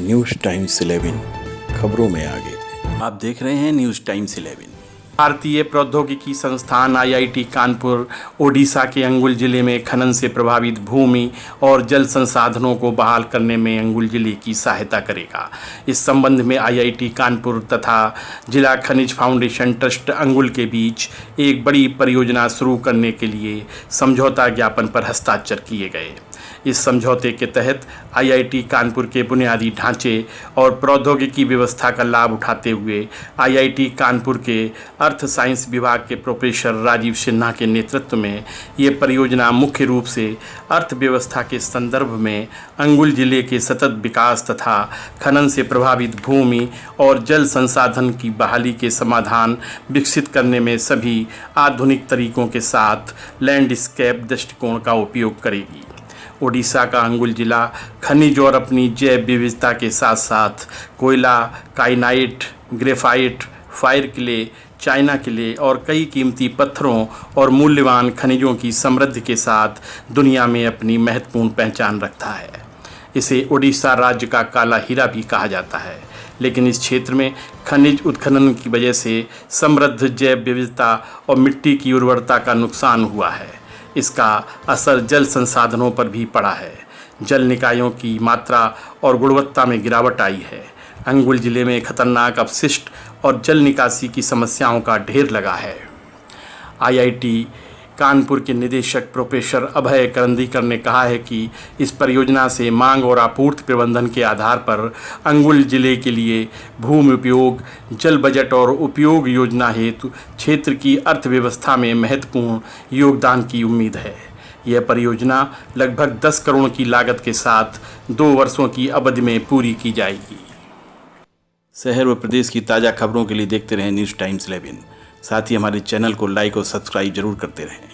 News times 11 खबरों में आगे। आप देख रहे हैं न्यूज़ टाइम्स 11। भारतीय प्रौद्योगिकी संस्थान आईआईटी कानपुर ओडिशा के अंगुल जिले में खनन से प्रभावित भूमि और जल संसाधनों को बहाल करने में अंगुल जिले की सहायता करेगा। इस संबंध में आईआईटी कानपुर तथा जिला खनिज फाउंडेशन ट्रस्ट अंगुल के बीच एक बड़ी परियोजना शुरू करने के लिए समझौता ज्ञापन पर हस्ताक्षर किए गए। इस समझौते के तहत आईआईटी कानपुर के बुनियादी ढांचे और प्रौद्योगिकी व्यवस्था का लाभ उठाते हुए आईआईटी कानपुर के अर्थ साइंस विभाग के प्रोफेसर राजीव सिन्हा के नेतृत्व में ये परियोजना मुख्य रूप से अर्थव्यवस्था के संदर्भ में अंगुल जिले के सतत विकास तथा खनन से प्रभावित भूमि और जल संसाधन की बहाली के समाधान विकसित करने में सभी आधुनिक तरीकों के साथ लैंडस्केप दृष्टिकोण का उपयोग करेगी। ओडिशा का अंगुल जिला खनिज और अपनी जैव विविधता के साथ साथ कोयला, kyanite, graphite, fire clay, china clay और कई कीमती पत्थरों और मूल्यवान खनिजों की समृद्धि के साथ दुनिया में अपनी महत्वपूर्ण पहचान रखता है। इसे ओडिशा राज्य का काला हीरा भी कहा जाता है, लेकिन इस क्षेत्र में खनिज उत्खनन की वजह से समृद्ध जैव विविधता और मिट्टी की उर्वरता का नुकसान हुआ है। इसका असर जल संसाधनों पर भी पड़ा है। जल निकायों की मात्रा और गुणवत्ता में गिरावट आई है। अंगुल जिले में खतरनाक अपशिष्ट और जल निकासी की समस्याओं का ढेर लगा है। आईआईटी कानपुर के निदेशक प्रोफेसर अभय करंदीकर ने कहा है कि इस परियोजना से मांग और आपूर्ति प्रबंधन के आधार पर अंगुल जिले के लिए भूमि उपयोग, जल बजट और उपयोग योजना हेतु क्षेत्र की अर्थव्यवस्था में महत्वपूर्ण योगदान की उम्मीद है। यह परियोजना लगभग 10 करोड़ की लागत के साथ 2 वर्षों की अवधि में पूरी की जाएगी। शहर व प्रदेश की ताज़ा खबरों के लिए देखते रहें न्यूज़ टाइम्स 11। साथ ही हमारे चैनल को लाइक और सब्सक्राइब जरूर करते रहें।